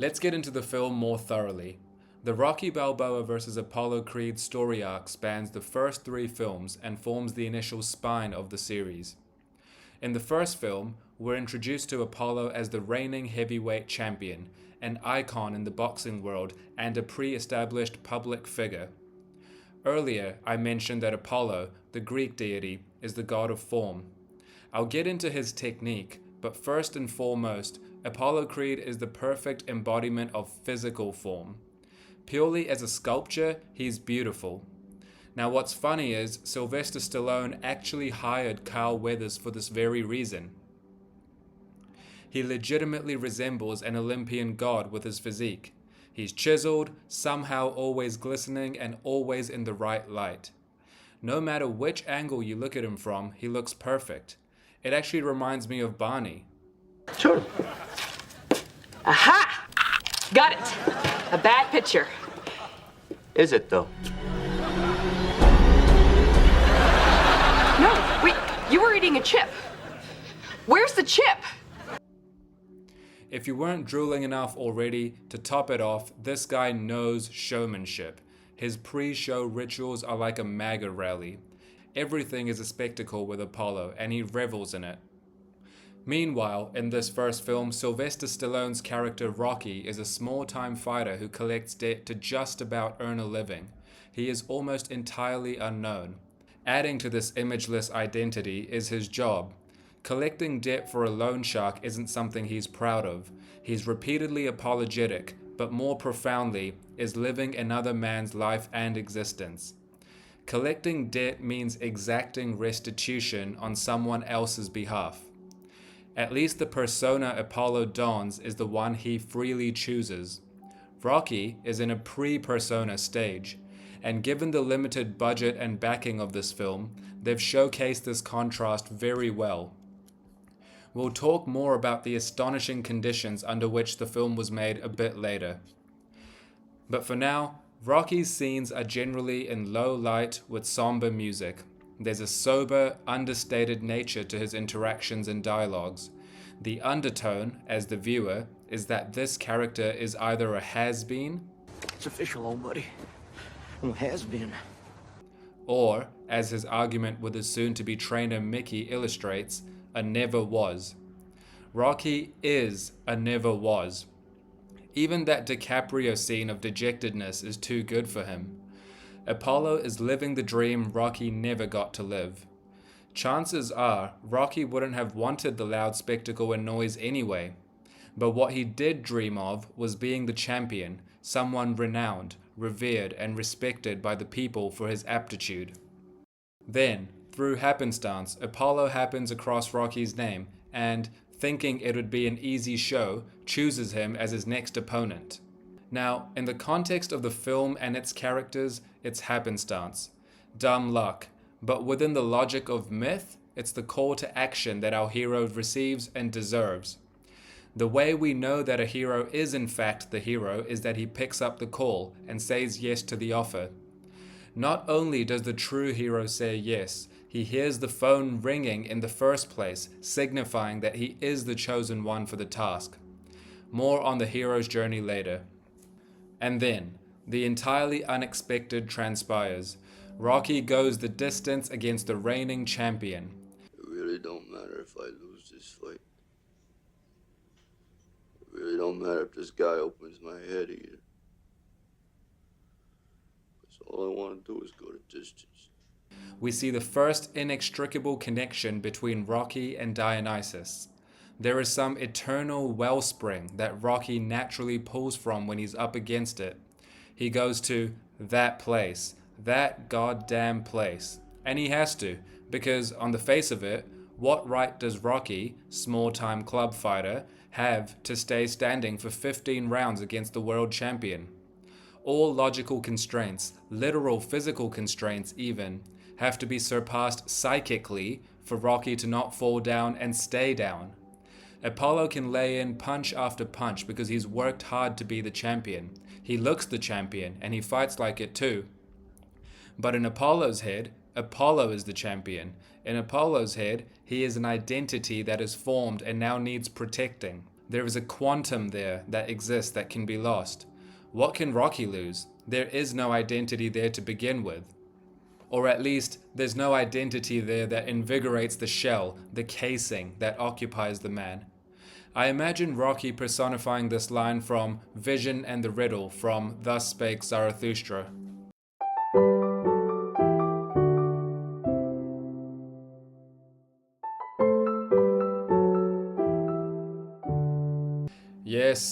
Let's get into the film more thoroughly. The Rocky Balboa vs. Apollo Creed story arc spans the first three films and forms the initial spine of the series. In the first film, we're introduced to Apollo as the reigning heavyweight champion, an icon in the boxing world and a pre-established public figure. Earlier, I mentioned that Apollo, the Greek deity, is the god of form. I'll get into his technique, but first and foremost, Apollo Creed is the perfect embodiment of physical form. Purely as a sculpture, he's beautiful. Now what's funny is Sylvester Stallone actually hired Carl Weathers for this very reason. He legitimately resembles an Olympian god with his physique. He's chiseled, somehow always glistening and always in the right light. No matter which angle you look at him from, he looks perfect. It actually reminds me of Barney. Sure. Aha! Got it. A bad picture. Is it, though? No, wait, you were eating a chip. Where's the chip? If you weren't drooling enough already, to top it off, this guy knows showmanship. His pre-show rituals are like a MAGA rally. Everything is a spectacle with Apollo, and he revels in it. Meanwhile, in this first film, Sylvester Stallone's character Rocky is a small-time fighter who collects debt to just about earn a living. He is almost entirely unknown. Adding to this imageless identity is his job. Collecting debt for a loan shark isn't something he's proud of. He's repeatedly apologetic, but more profoundly, is living another man's life and existence. Collecting debt means exacting restitution on someone else's behalf. At least the persona Apollo dons is the one he freely chooses. Rocky is in a pre-persona stage, and given the limited budget and backing of this film, they've showcased this contrast very well. We'll talk more about the astonishing conditions under which the film was made a bit later. But for now, Rocky's scenes are generally in low light with somber music. There's a sober, understated nature to his interactions and dialogues. The undertone, as the viewer, is that this character is either a has-been, It's official, old buddy. Well, has been. or, as his argument with his soon-to-be trainer Mickey illustrates, a never was. Rocky is a never was. Even that DiCaprio scene of dejectedness is too good for him. Apollo is living the dream Rocky never got to live. Chances are, Rocky wouldn't have wanted the loud spectacle and noise anyway. But what he did dream of was being the champion, someone renowned, revered, and respected by the people for his aptitude. Then, through happenstance, Apollo happens across Rocky's name and, thinking it would be an easy show, chooses him as his next opponent. Now, in the context of the film and its characters, it's happenstance, dumb luck, but within the logic of myth, it's the call to action that our hero receives and deserves. The way we know that a hero is in fact the hero is that he picks up the call and says yes to the offer. Not only does the true hero say yes, he hears the phone ringing in the first place, signifying that he is the chosen one for the task. More on the hero's journey later. And then, the entirely unexpected transpires. Rocky goes the distance against the reigning champion. It really don't matter if I lose this fight. It really don't matter if this guy opens my head either. Because all I want to do is go the distance. We see the first inextricable connection between Rocky and Dionysus. There is some eternal wellspring that Rocky naturally pulls from when he's up against it. He goes to that place, that goddamn place. And he has to, because on the face of it, what right does Rocky, small-time club fighter, have to stay standing for 15 rounds against the world champion? All logical constraints, literal physical constraints even, have to be surpassed psychically for Rocky to not fall down and stay down. Apollo can lay in punch after punch because he's worked hard to be the champion. He looks the champion, and he fights like it too. But in Apollo's head, Apollo is the champion. In Apollo's head, he is an identity that is formed and now needs protecting. There is a quantum there that exists that can be lost. What can Rocky lose? There is no identity there to begin with. Or at least, there's no identity there that invigorates the shell, the casing that occupies the man. I imagine Rocky personifying this line from Vision and the Riddle from Thus Spake Zarathustra.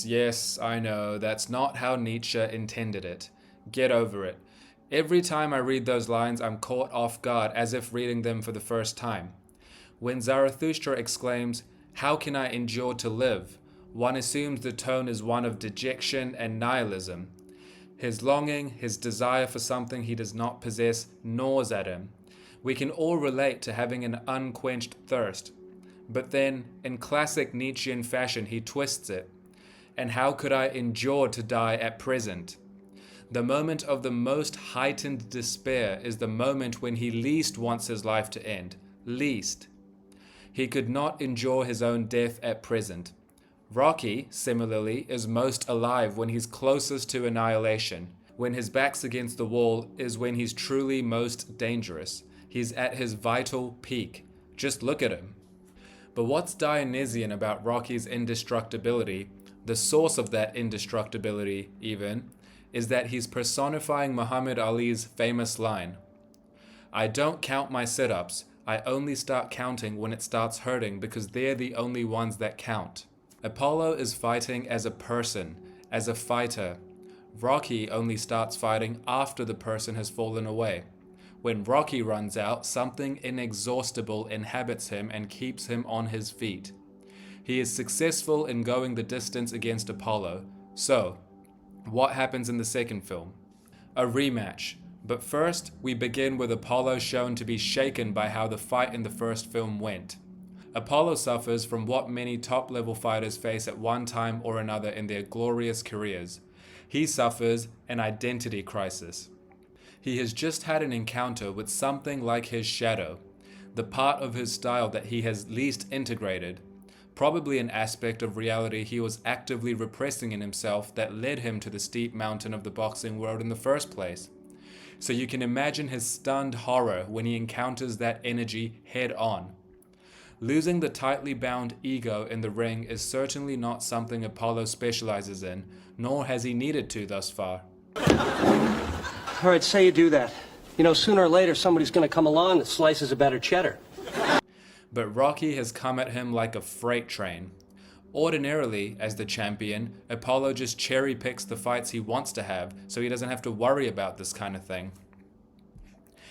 Yes, I know, that's not how Nietzsche intended it. Get over it. Every time I read those lines, I'm caught off guard as if reading them for the first time. When Zarathustra exclaims, "How can I endure to live?" one assumes the tone is one of dejection and nihilism. His longing, his desire for something he does not possess, gnaws at him. We can all relate to having an unquenched thirst. But then, in classic Nietzschean fashion, he twists it. And how could I endure to die at present? The moment of the most heightened despair is the moment when he least wants his life to end. Least. He could not endure his own death at present. Rocky, similarly, is most alive when he's closest to annihilation. When his back's against the wall is when he's truly most dangerous. He's at his vital peak. Just look at him. But what's Dionysian about Rocky's indestructibility, the source of that indestructibility even, is that he's personifying Muhammad Ali's famous line, "I don't count my sit-ups, I only start counting when it starts hurting because they're the only ones that count." Apollo is fighting as a person, as a fighter. Rocky only starts fighting after the person has fallen away. When Rocky runs out, something inexhaustible inhabits him and keeps him on his feet. He is successful in going the distance against Apollo. So, what happens in the second film? A rematch. But first, we begin with Apollo shown to be shaken by how the fight in the first film went. Apollo suffers from what many top-level fighters face at one time or another in their glorious careers. He suffers an identity crisis. He has just had an encounter with something like his shadow, the part of his style that he has least integrated. Probably an aspect of reality he was actively repressing in himself that led him to the steep mountain of the boxing world in the first place. So you can imagine his stunned horror when he encounters that energy head on. Losing the tightly bound ego in the ring is certainly not something Apollo specializes in, nor has he needed to thus far. All right, say you do that. You know, sooner or later somebody's gonna come along that slices a better cheddar. But Rocky has come at him like a freight train. Ordinarily, as the champion, Apollo just cherry picks the fights he wants to have, so he doesn't have to worry about this kind of thing.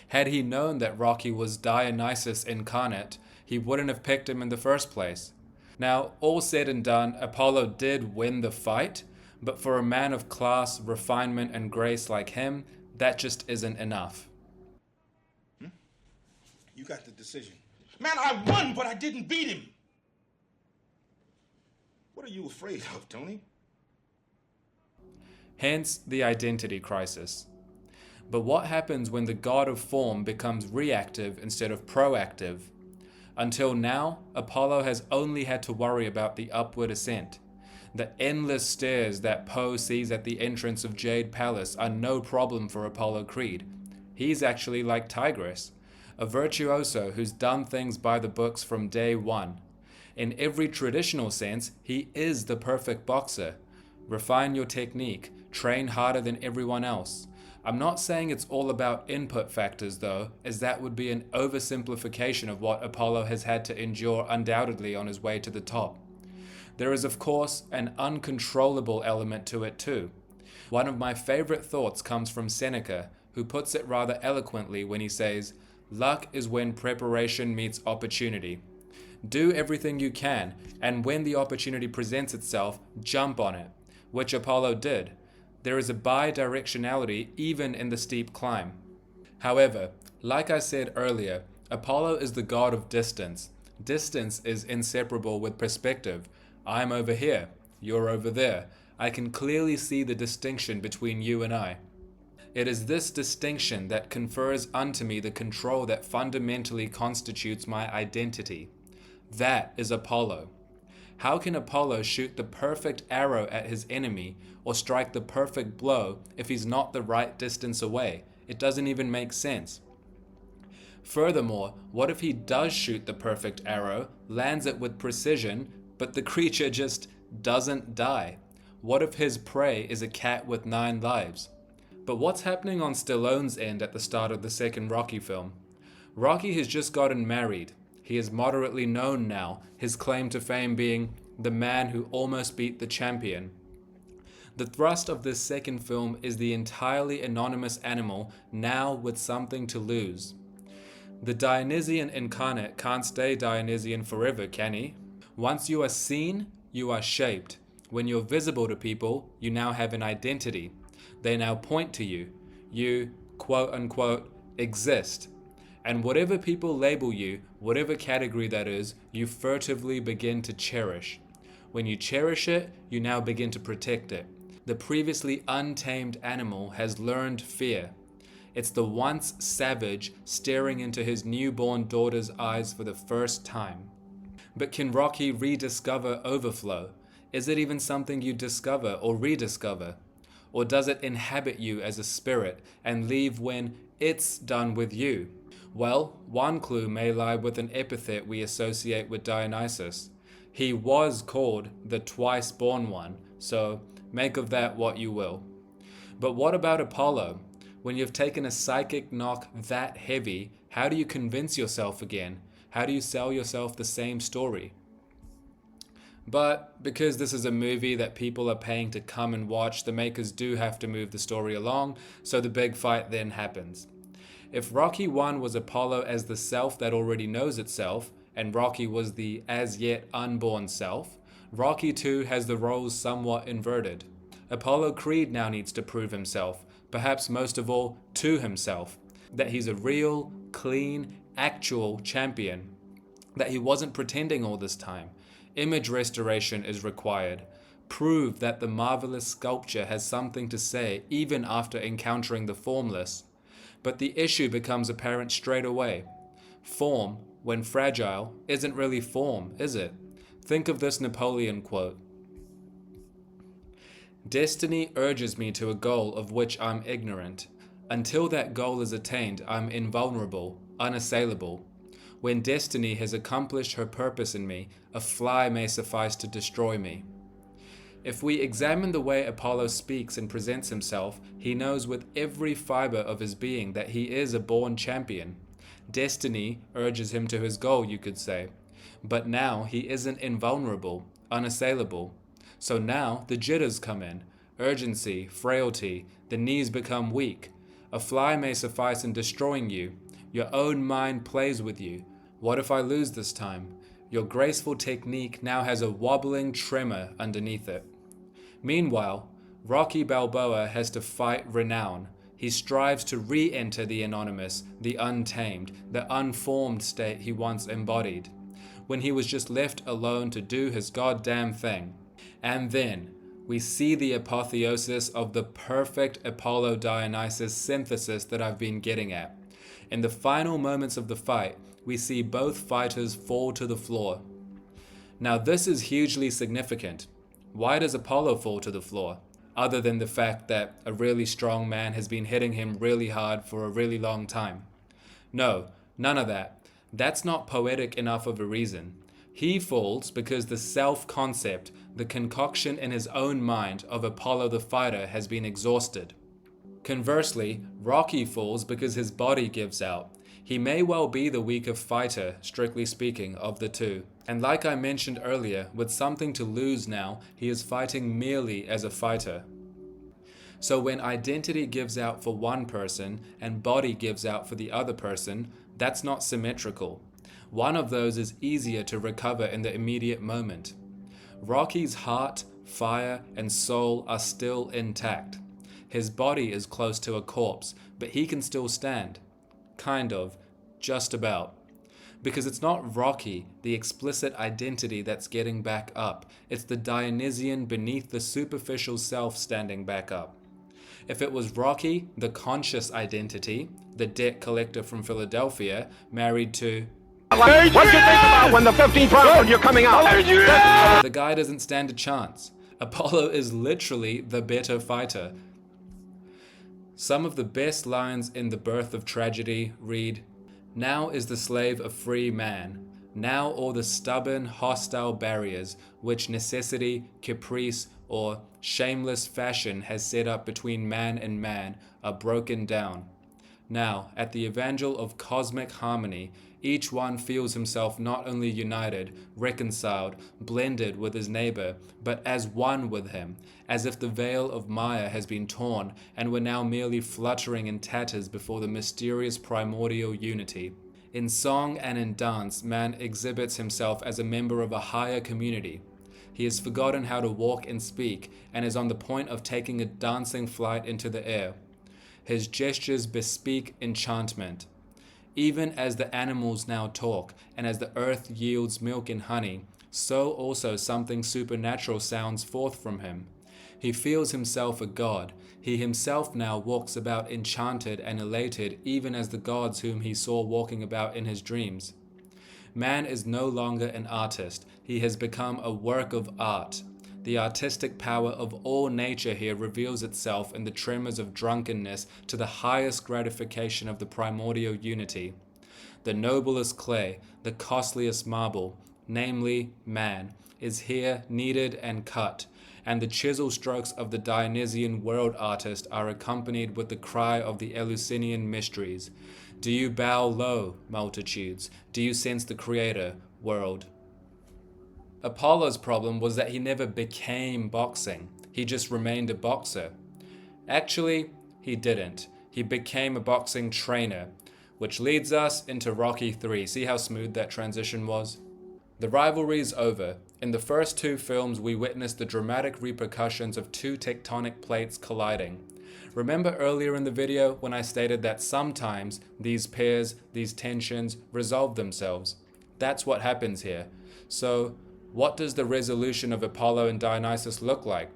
Had he known that Rocky was Dionysus incarnate, he wouldn't have picked him in the first place. Now, all said and done, Apollo did win the fight, but for a man of class, refinement, and grace like him, that just isn't enough. You got the decision. Man, I won, but I didn't beat him. What are you afraid of, Tony? Hence the identity crisis. But what happens when the god of form becomes reactive instead of proactive? Until now, Apollo has only had to worry about the upward ascent. The endless stairs that Poe sees at the entrance of Jade Palace are no problem for Apollo Creed. He's actually like Tigress, a virtuoso who's done things by the books from day one. In every traditional sense, he is the perfect boxer. Refine your technique, train harder than everyone else. I'm not saying it's all about input factors though, as that would be an oversimplification of what Apollo has had to endure undoubtedly on his way to the top. There is of course an uncontrollable element to it too. One of my favorite thoughts comes from Seneca, who puts it rather eloquently when he says, "Luck is when preparation meets opportunity." Do everything you can, and when the opportunity presents itself, jump on it, which Apollo did. There is a bi-directionality even in the steep climb. However, like I said earlier, Apollo is the god of distance. Distance is inseparable with perspective. I'm over here, you're over there. I can clearly see the distinction between you and I. It is this distinction that confers unto me the control that fundamentally constitutes my identity. That is Apollo. How can Apollo shoot the perfect arrow at his enemy or strike the perfect blow if he's not the right distance away? It doesn't even make sense. Furthermore, what if he does shoot the perfect arrow, lands it with precision, but the creature just doesn't die? What if his prey is a cat with 9 lives? But what's happening on Stallone's end at the start of the second Rocky film? Rocky has just gotten married. He is moderately known now, his claim to fame being the man who almost beat the champion. The thrust of this second film is the entirely anonymous animal now with something to lose. The Dionysian incarnate can't stay Dionysian forever, can he? Once you are seen, you are shaped. When you're visible to people, you now have an identity. They now point to you. You, quote unquote, exist. And whatever people label you, whatever category that is, you furtively begin to cherish. When you cherish it, you now begin to protect it. The previously untamed animal has learned fear. It's the once savage staring into his newborn daughter's eyes for the first time. But can Rocky rediscover overflow? Is it even something you discover or rediscover? Or does it inhabit you as a spirit and leave when it's done with you? Well, one clue may lie with an epithet we associate with Dionysus. He was called the twice-born one, so make of that what you will. But what about Apollo? When you've taken a psychic knock that heavy, how do you convince yourself again? How do you sell yourself the same story? But because this is a movie that people are paying to come and watch, the makers do have to move the story along, so the big fight then happens. If Rocky 1 was Apollo as the self that already knows itself, and Rocky was the as yet unborn self, Rocky 2 has the roles somewhat inverted. Apollo Creed now needs to prove himself, perhaps most of all to himself, that he's a real, clean, actual champion, that he wasn't pretending all this time. Image restoration is required. Prove that the marvelous sculpture has something to say even after encountering the formless. But the issue becomes apparent straight away. Form, when fragile, isn't really form, is it? Think of this Napoleon quote. "Destiny urges me to a goal of which I'm ignorant. Until that goal is attained, I'm invulnerable, unassailable. When destiny has accomplished her purpose in me, a fly may suffice to destroy me." If we examine the way Apollo speaks and presents himself, he knows with every fiber of his being that he is a born champion. Destiny urges him to his goal, you could say. But now he isn't invulnerable, unassailable. So now the jitters come in. Urgency, frailty, the knees become weak. A fly may suffice in destroying you. Your own mind plays with you. What if I lose this time? Your graceful technique now has a wobbling tremor underneath it. Meanwhile, Rocky Balboa has to fight renown. He strives to re-enter the anonymous, the untamed, the unformed state he once embodied, when he was just left alone to do his goddamn thing. And then, we see the apotheosis of the perfect Apollo Dionysus synthesis that I've been getting at. In the final moments of the fight, we see both fighters fall to the floor. Now this is hugely significant. Why does Apollo fall to the floor? Other than the fact that a really strong man has been hitting him really hard for a really long time. No, none of that. That's not poetic enough of a reason. He falls because the self-concept, the concoction in his own mind of Apollo the fighter has been exhausted. Conversely, Rocky falls because his body gives out. He may well be the weaker fighter, strictly speaking, of the two. And like I mentioned earlier, with something to lose now, he is fighting merely as a fighter. So when identity gives out for one person and body gives out for the other person, that's not symmetrical. One of those is easier to recover in the immediate moment. Rocky's heart, fire, and soul are still intact. His body is close to a corpse, but he can still stand. Kind of. Just about. Because it's not Rocky, the explicit identity, that's getting back up. It's the Dionysian beneath the superficial self standing back up. If it was Rocky, the conscious identity, the debt collector from Philadelphia, married to What you think about when the 15th round you're coming out? The guy doesn't stand a chance. Apollo is literally the better fighter. Some of the best lines in The Birth of Tragedy read, "Now is the slave a free man. Now all the stubborn, hostile barriers which necessity, caprice, or shameless fashion has set up between man and man are broken down. Now, at the evangel of cosmic harmony, each one feels himself not only united, reconciled, blended with his neighbor, but as one with him, as if the veil of Maya has been torn and were now merely fluttering in tatters before the mysterious primordial unity. In song and in dance, man exhibits himself as a member of a higher community. He has forgotten how to walk and speak, and is on the point of taking a dancing flight into the air. His gestures bespeak enchantment. Even as the animals now talk, and as the earth yields milk and honey, so also something supernatural sounds forth from him. He feels himself a god. He himself now walks about enchanted and elated, even as the gods whom he saw walking about in his dreams. Man is no longer an artist. He has become a work of art. The artistic power of all nature here reveals itself in the tremors of drunkenness to the highest gratification of the primordial unity. The noblest clay, the costliest marble, namely man, is here kneaded and cut, and the chisel strokes of the Dionysian world artist are accompanied with the cry of the Eleusinian mysteries. Do you bow low, multitudes? Do you sense the Creator, world? Apollo's problem was that he never became boxing. He just remained a boxer. Actually, he didn't. He became a boxing trainer, which leads us into Rocky 3. See how smooth that transition was? The rivalry is over. In the first two films, we witnessed the dramatic repercussions of two tectonic plates colliding. Remember earlier in the video when I stated that sometimes these pairs, these tensions, resolve themselves? That's what happens here. So, what does the resolution of Apollo and Dionysus look like?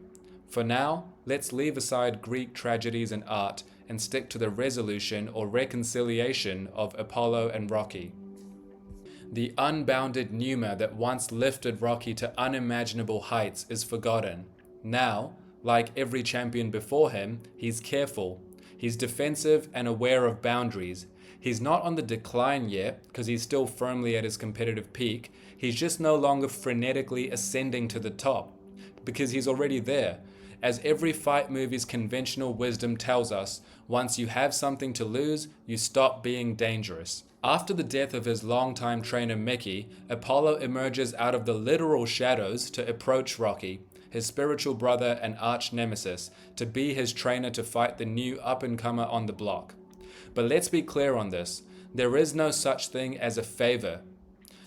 For now, let's leave aside Greek tragedies and art and stick to the resolution or reconciliation of Apollo and Rocky. The unbounded pneuma that once lifted Rocky to unimaginable heights is forgotten. Now, like every champion before him, he's careful. He's defensive and aware of boundaries. He's not on the decline yet, because he's still firmly at his competitive peak. He's just no longer frenetically ascending to the top, because he's already there. As every fight movie's conventional wisdom tells us, once you have something to lose, you stop being dangerous. After the death of his longtime trainer Mickey, Apollo emerges out of the literal shadows to approach Rocky, his spiritual brother and arch nemesis, to be his trainer to fight the new up-and-comer on the block. But let's be clear on this. There is no such thing as a favor.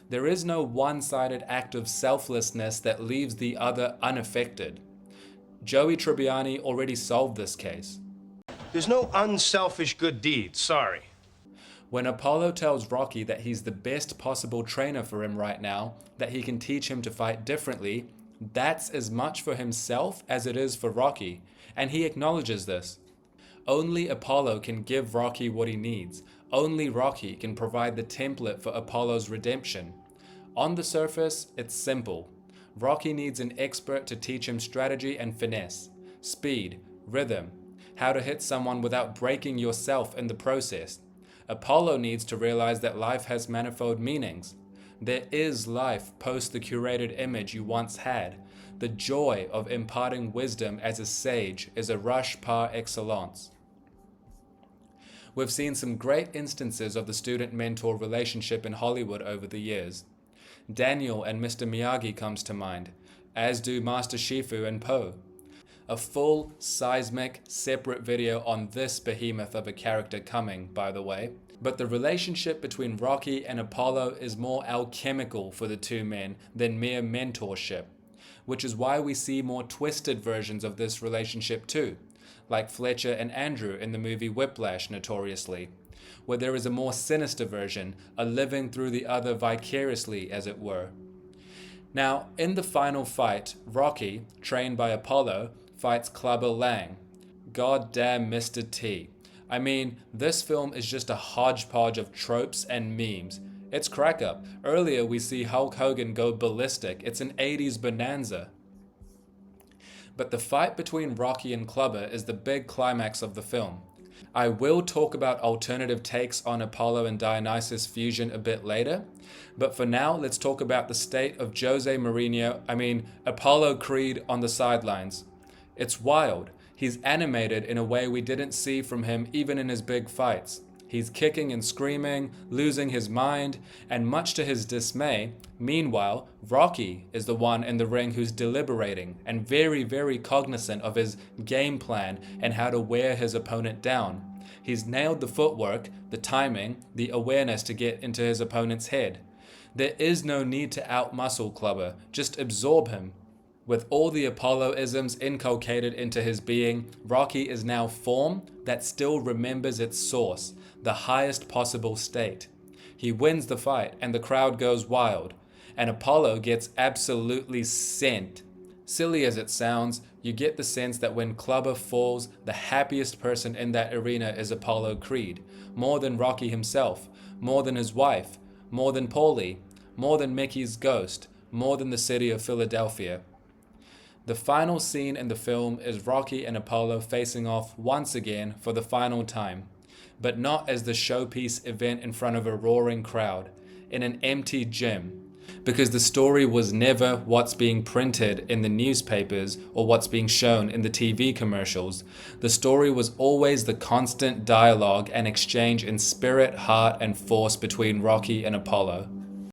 There is no one-sided act of selflessness that leaves the other unaffected. Joey Tribbiani already solved this case. There's no unselfish good deed, sorry. When Apollo tells Rocky that he's the best possible trainer for him right now, that he can teach him to fight differently, that's as much for himself as it is for Rocky, and he acknowledges this. Only Apollo can give Rocky what he needs. Only Rocky can provide the template for Apollo's redemption. On the surface, it's simple. Rocky needs an expert to teach him strategy and finesse, speed, rhythm, how to hit someone without breaking yourself in the process. Apollo needs to realize that life has manifold meanings. There is life post the curated image you once had. The joy of imparting wisdom as a sage is a rush par excellence. We've seen some great instances of the student-mentor relationship in Hollywood over the years. Daniel and Mr. Miyagi comes to mind, as do Master Shifu and Po. A full, seismic, separate video on this behemoth of a character coming, by the way. But the relationship between Rocky and Apollo is more alchemical for the two men than mere mentorship, which is why we see more twisted versions of this relationship too, like Fletcher and Andrew in the movie Whiplash notoriously, where there is a more sinister version, a living through the other vicariously, as it were. Now, in the final fight, Rocky, trained by Apollo, fights Clubber Lang. Goddamn Mr. T. I mean, this film is just a hodgepodge of tropes and memes. It's crack up. Earlier we see Hulk Hogan go ballistic. It's an 80s bonanza. But the fight between Rocky and Clubber is the big climax of the film. I will talk about alternative takes on Apollo and Dionysus fusion a bit later, but for now let's talk about the state of Apollo Creed on the sidelines. It's wild. He's animated in a way we didn't see from him even in his big fights. He's kicking and screaming, losing his mind, and much to his dismay, meanwhile, Rocky is the one in the ring who's deliberating and very, very cognizant of his game plan and how to wear his opponent down. He's nailed the footwork, the timing, the awareness to get into his opponent's head. There is no need to outmuscle Clubber, just absorb him. With all the Apollo-isms inculcated into his being, Rocky is now form that still remembers its source, the highest possible state. He wins the fight and the crowd goes wild, and Apollo gets absolutely sent. Silly as it sounds, you get the sense that when Clubber falls, the happiest person in that arena is Apollo Creed, more than Rocky himself, more than his wife, more than Paulie, more than Mickey's ghost, more than the city of Philadelphia. The final scene in the film is Rocky and Apollo facing off once again for the final time, but not as the showpiece event in front of a roaring crowd, in an empty gym, because the story was never what's being printed in the newspapers or what's being shown in the TV commercials. The story was always the constant dialogue and exchange in spirit, heart, and force between Rocky and Apollo.